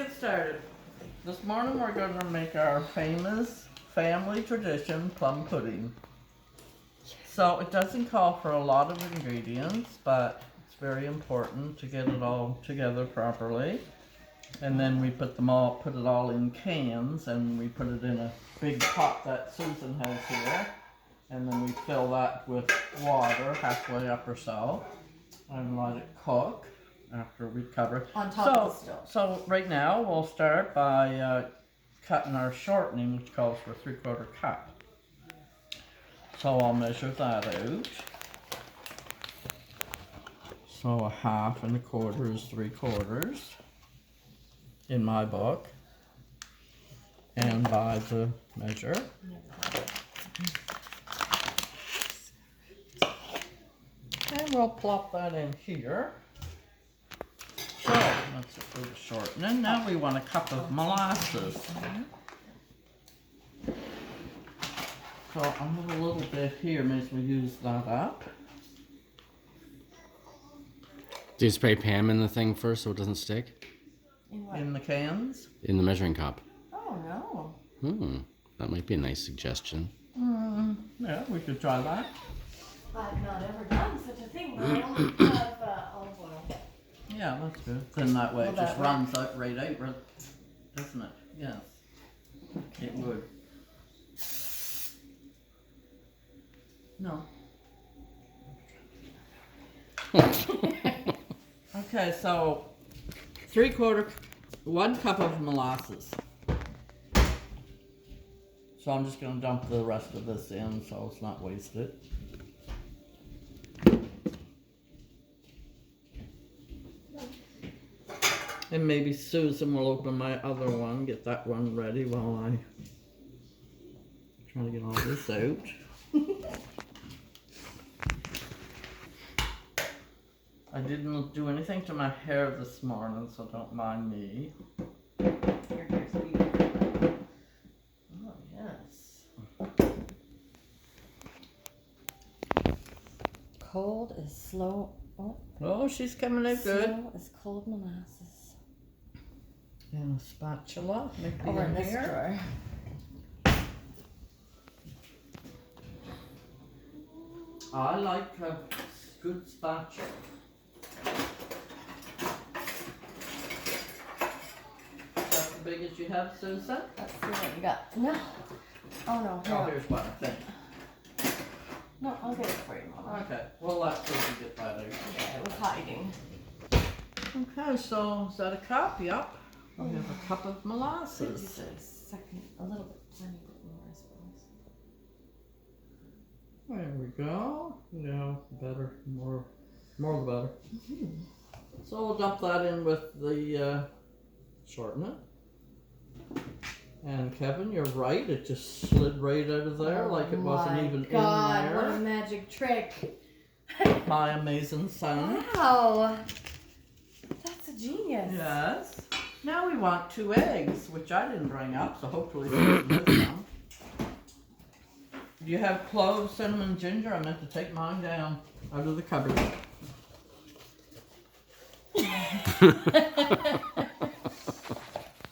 get started. This morning we're going to make our famous family tradition plum pudding. So it doesn't call for a lot of ingredients, but it's very important to get it all together properly. And then we put it all in cans, and we put it in a big pot that Susan has here. And then we fill that with water halfway up or so, and let it cook after we cover it. On top of the stove. So right now we'll start by cutting our shortening, which calls for 3/4 cup. So I'll measure that out. So a 1/2 and 1/4 is 3/4 in my book, and by the measure. And we'll plop that in here. So that's it for the shortening. Now we want a cup of molasses. So I have a little bit here, may as well use that up. Do you spray Pam in the thing first so it doesn't stick? In what? In the cans. In the measuring cup. Oh no. That might be a nice suggestion. Yeah, we could try that. I've not ever done such a thing, but I only have olive oil. Yeah, that's good. Then that way Will it just that runs out right out, doesn't it? Yes. It would. No. Okay, so 1 cup of molasses. So I'm just going to dump the rest of this in so it's not wasted. And maybe Susan will open my other one, get that one ready while I try to get all this out. I didn't do anything to my hair this morning, so don't mind me. Your hair's beautiful. Oh, yes. Cold is slow. Oh, she's coming out good. Slow as cold molasses. And a spatula, maybe Over in in this here. drawer. I like a good spatula. That's the biggest you have, Susan? Let's see what you got. No. Oh no. Oh, here's one, I think. No, I'll get it for you, Mama. Okay, well let Susan get that out. Yeah, it was hiding. Okay, so is that a cup? Yep. We have a cup of molasses. Just a second, a little bit, tiny bit more, I suppose. There we go. Yeah, better, more the better. So we'll dump that in with the shortening. And Kevin, you're right. It just slid right out of there, like it wasn't even God, in what a there. magic trick! My amazing son. Wow, that's a genius. Yes. Now we want 2 eggs, which I didn't bring up, so hopefully Susan has some. Do you have cloves, cinnamon, ginger? I meant to take mine down out of the cupboard.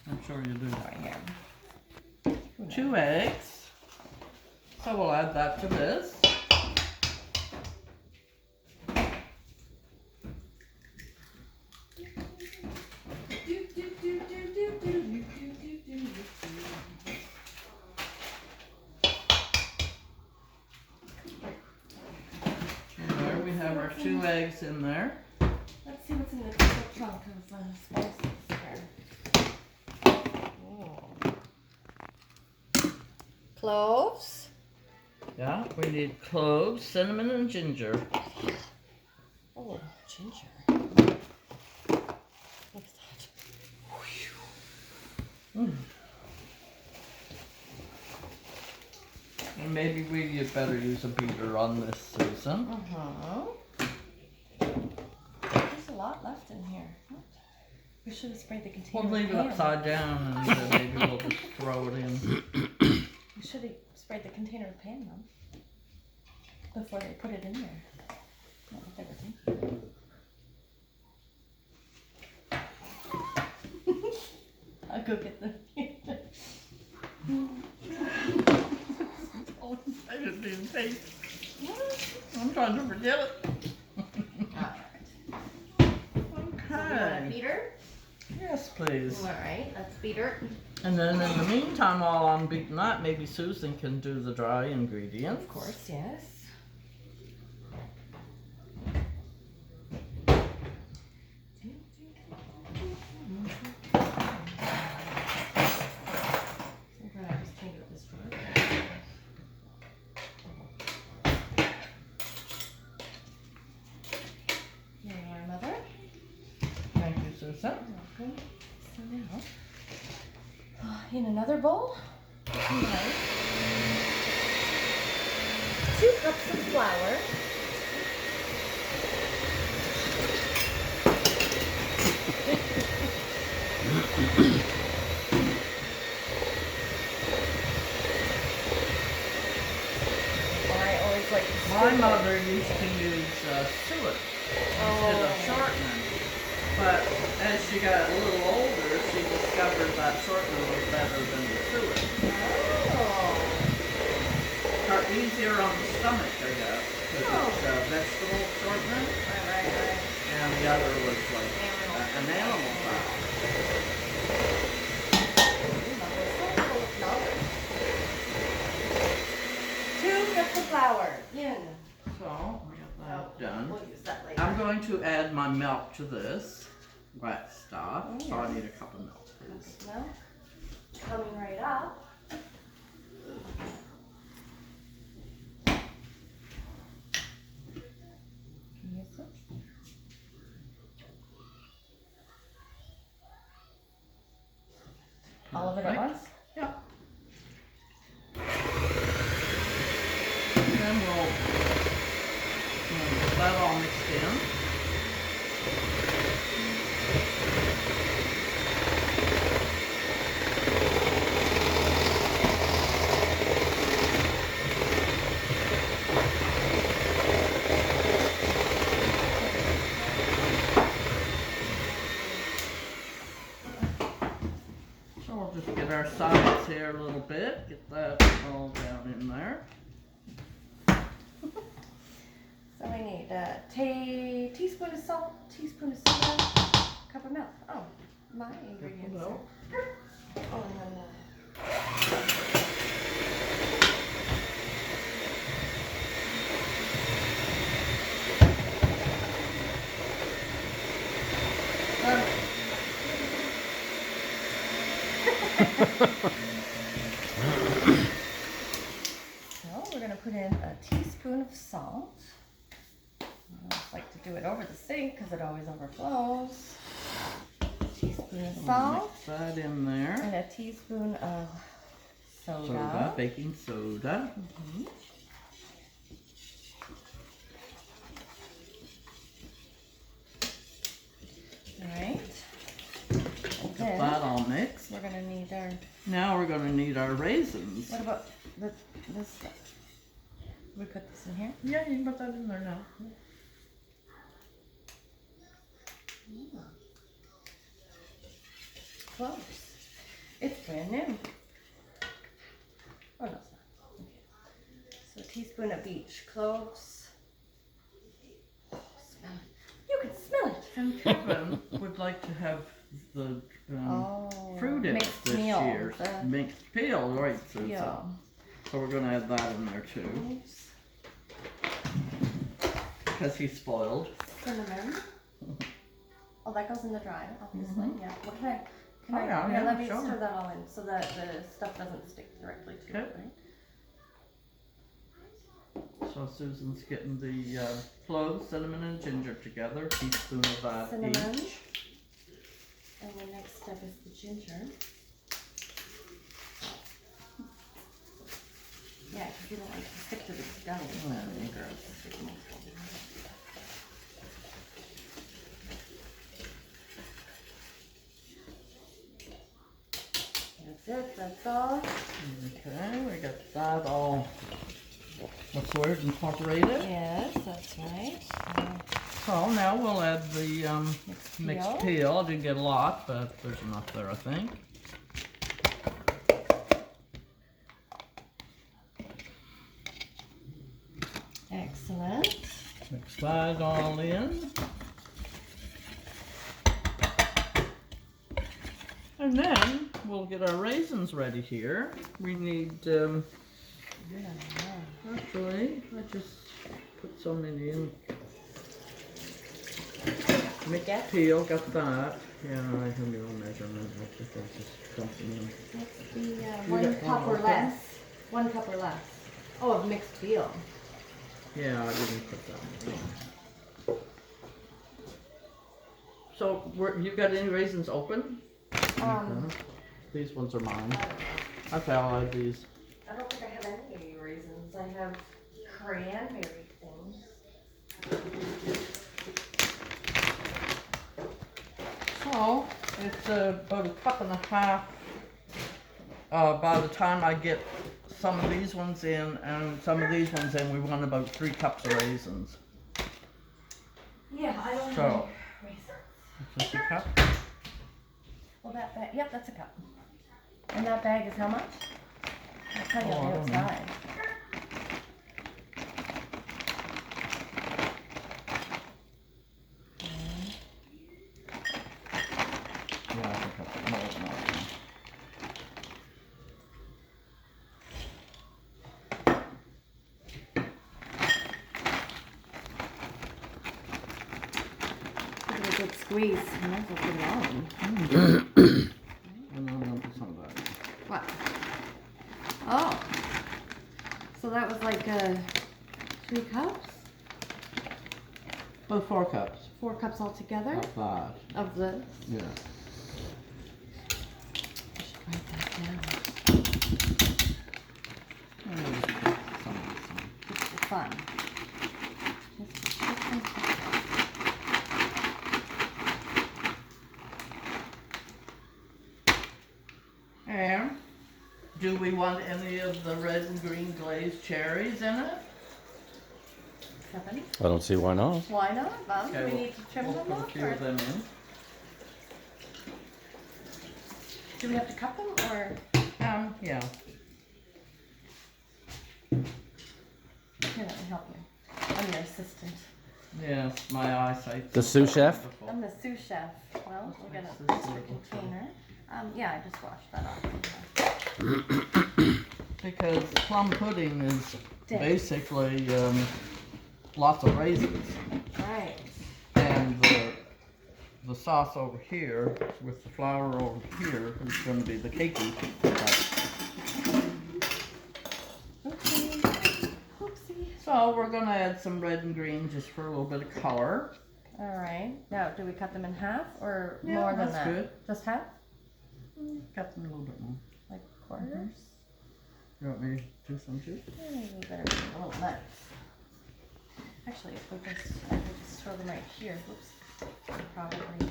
I'm sure you do. Right here. 2 eggs. So we'll add that to this. And there we have our 2 eggs in there. Let's see what's in the little trunk of spices there. Oh. Cloves. Yeah, we need cloves, cinnamon, and ginger. Oh, ginger. Look at that. And maybe you'd better use a beater on this, Susan. There's a lot left in here. We should have sprayed the container. We'll leave it with upside down and then maybe we'll just throw it in. We should have sprayed the container with Pam though, before they put it in there. Not what they were thinking. go get them. Oh, I didn't even taste. I'm trying to forget it. Okay. Feed her? Yes, please. Alright, let's feed her. And then in the meantime, while I'm beating that, maybe Susan can do the dry ingredients. Of course, yes. Thank you, Susan. Welcome. So now, in another bowl, we have 2 cups of flour. I always like to My stir mother used to use suet instead of shortening. But as she got a little older, she discovered that shortening was better than the suet. Oh. Or easier on the stomach, I guess, because it's vegetable shortening, Right. and the other was like an animal fat. 2 cups of flour in. So, we got that done. We'll use that later. I'm going to add my milk to this wet stuff, Oh, so I yes. need a cup of milk, please. Milk coming right up. Can you use this? All of it at Right. once? Yeah. And then we'll get that all mixed in. So we'll just get our sides here a little bit, get that all down in there. So we need a teaspoon of salt, teaspoon of soda, cup of milk. Oh, my ingredients. milk. Oh, and then so we're going to put in a teaspoon of salt. I just like to do it over the sink because it always overflows. Teaspoon of salt Mix that in there. and a teaspoon of Soda, baking soda. Mhm. Alright. And Get that all mixed. we're gonna need our, Now we're going to need our raisins. what about this stuff? We put this in here? Yeah, you can put that in there now. Cloves. It's brand new. Oh no, it's not. Okay. So a teaspoon of each. Cloves. Smell it. You can smell it. And Kevin would like to have the fruit in it mixed this meal. year. The Mixed peel, right, Susan? peel. So we're going to add that in there too, Oops. because he's spoiled. Cinnamon. Oh, that goes in the dry, obviously. Yeah. What can I? Can Oh, I? yeah, Here, yeah, let me sure. stir that all in so that the stuff doesn't stick directly to Okay. it. Right? So Susan's getting the cloves, cinnamon, and ginger together. Teaspoon of that Cinnamon. each. And the next step is the ginger. Yeah, because you don't like to stick to the gummy. Oh, okay. That's it, that's all. Okay, we got that all, what's the word, incorporated? Yes, that's right. So now we'll add the mixed peel. peel. I didn't get a lot, but there's enough there, I think. Excellent. Mix that all in. And then we'll get our raisins ready here. We need, actually, I just put so many in. Mixed peel, got that. Yeah, I have no measurement. I think I just dumped them in. What's the You 1 got cup one or more less? 1 cup or less. Oh, of mixed peel. Yeah, I didn't put that in. So, you got any raisins open? These ones are mine. I don't know. Okay, I'll add these. I don't think I have any raisins. I have cranberry things. So, it's about 1.5 cups. By the time I get some of these ones in and some of these ones in, we want about 3 cups of raisins. Yeah, I don't So, have raisins. is this a cup? Well, that bag, yep, that's a cup. And that bag is how much? I'll tell you Oh, I on the don't know. outside. Yeah, I think I put more than that. Give it a good squeeze. You might as well put it on. And I'm gonna put some of that in. What? Oh. So that was like 3 cups? About 4 cups 4 cups altogether of that. of this. Yeah. I should write that down. And we'll just put some of this in. Just for fun. Just for fun. And do we want any of the red and green glazed cherries in it? 7. I don't see why not. Why not, Mom? Do we we'll- need to trim we'll them put a off? few Or of them in. do we have to cut them or? Yeah. Here, let me help you. I'm your assistant. Yes, my eyesight. The sous chef? I'm the sous chef. Well, we're gonna This extra little container. Yeah, I just washed that off. Because plum pudding is Dip. basically lots of raisins. Right. And the sauce over here with the flour over here is going to be the cakey part. Okay. Oopsie. So we're going to add some red and green just for a little bit of color. All right. Now, do we cut them in half or Yeah, more than that's that? good. Just half? Cut them a little bit more. Like quarters? You want me to do some too? Maybe we better be a little nuts. Actually, if we just throw them right here, whoops, we'll probably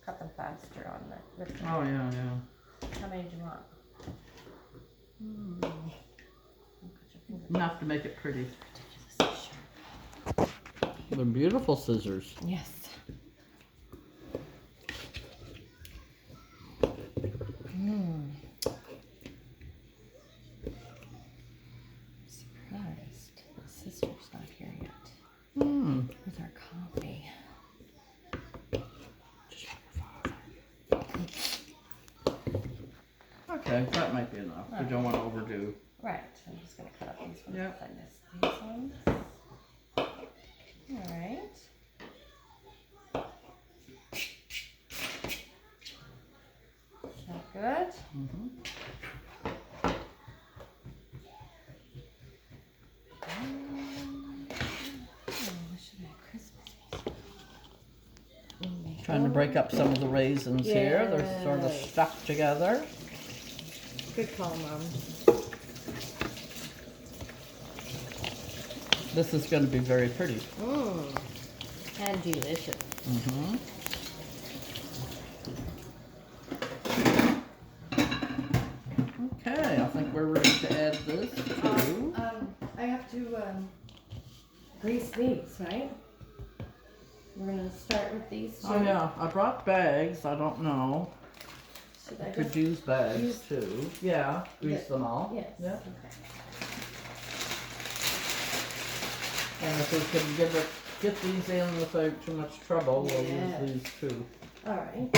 cut them faster on the with the, Oh yeah, yeah. How many do you want? Cut your fingers. Enough to make it pretty. This is sharp. They're beautiful scissors. Yes. Surprised the sister's not here yet. With our coffee. Just for your father. Okay, that might be enough. We don't want to overdo. Right. I'm just gonna cut up these ones. Yeah. I missed these ones. All right. Is that good? This should be a Christmas music. Trying to break up some of the raisins here. They're sort of Yes. stuck together. Good call, Mom. This is going to be very pretty. And delicious. Okay, I think we're ready to add this too. I have to grease these, right? We're gonna start with these two. Oh yeah, I brought bags. I don't know. Should I Could just use bags use- too. Yeah, grease Yeah. them all. Yes. Yeah. Okay. And if we can get these in without too much trouble, we'll Yeah. use these too. All right.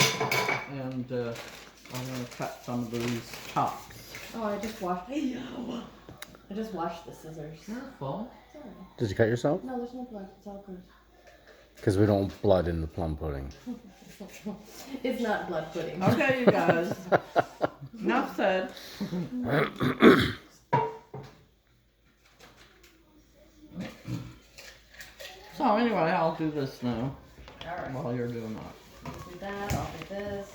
And I'm gonna cut some of these tops. Oh, I just washed. I just washed the scissors. Careful. It's all right. Did you cut yourself? No, there's no blood. It's all good. Because we don't want blood in the plum pudding. It's not blood pudding. Okay, you guys. Enough said. So anyway, I'll do this now All right. while you're doing that. I'll do that. I'll do this.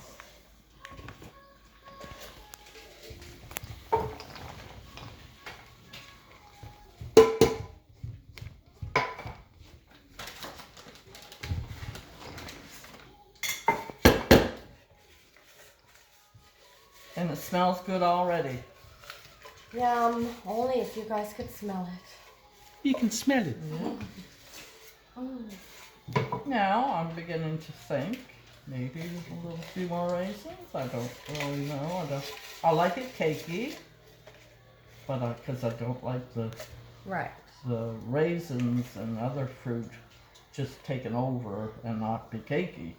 And it smells good already. Yum. Only if you guys could smell it. You can smell it. Mm. Now I'm beginning to think maybe a little few more raisins. I don't really know. I like it cakey, but because I don't like the Right. raisins and other fruit just taken over and not be cakey.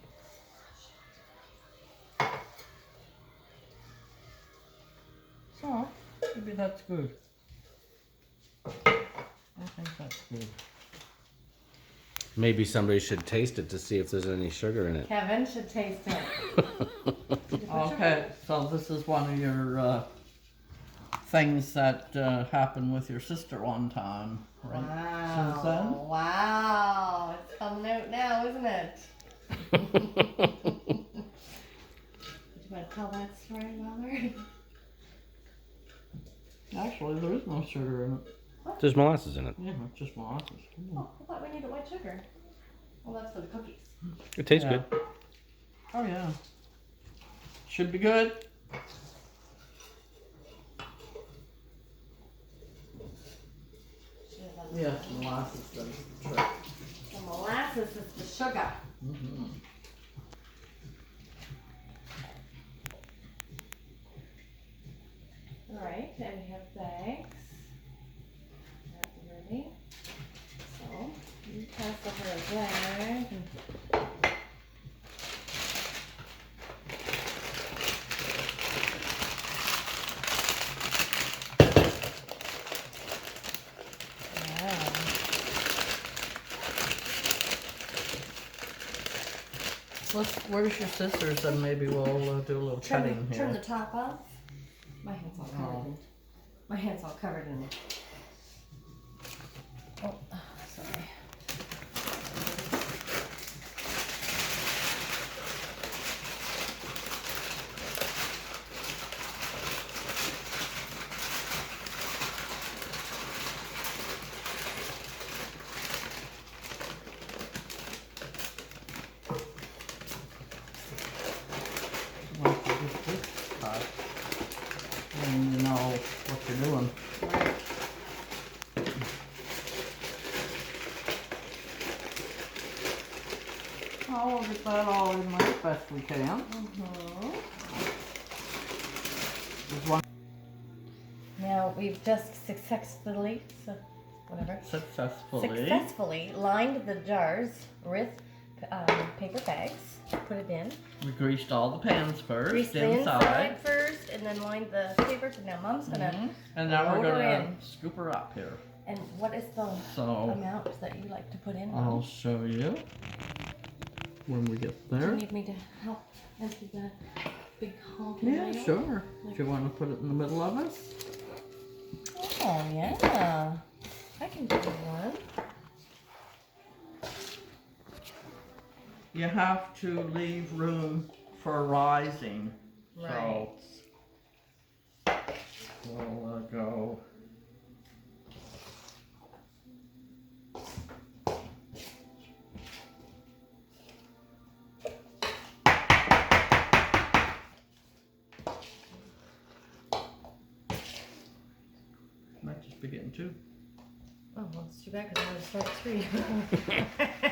So maybe that's good. I think that's good. Maybe somebody should taste it to see if there's any sugar in it. Kevin should taste it. Okay, so this is one of your things that happened with your sister one time, right? Wow. Susan? Wow. It's coming out now, isn't it? Do you want to tell that story, Mother? Actually, there is no sugar in it. There's molasses in it. Yeah, it's just molasses. Oh, I thought we needed white sugar. Well, that's for the cookies. It tastes Yeah. good. Oh yeah. Should be good. Yeah, molasses does the trick. The molasses is the sugar. Mm-hmm. All right, and we have bags. That's ready. So, you pass over a bag. Where's your scissors? And maybe we'll do a little cutting Turn the here. top off. My hand's all covered. In, my hand's all covered in it. Oh, sorry. Once you get this cut, then you know what you're doing. Right. Oh, we'll get that all in there as best we can. Mm-hmm. There's one Now we've just successfully successfully. lined the jars with paper bags. Put it in. We greased all the pans first Grease the inside first, and then lined the paper. So now Mom's gonna. Mhm. And now we're load her gonna in. scoop her up here. And what is the So amount that you like to put in? I'll show you when we get Do you there. need me to help empty the big honking Yeah, ladle? sure. Do you want to put it in the middle of us? Oh yeah, I can do one. You have to leave room for rising. Right. So we'll go. Might just be getting two. Oh well, it's too bad because I already started 3.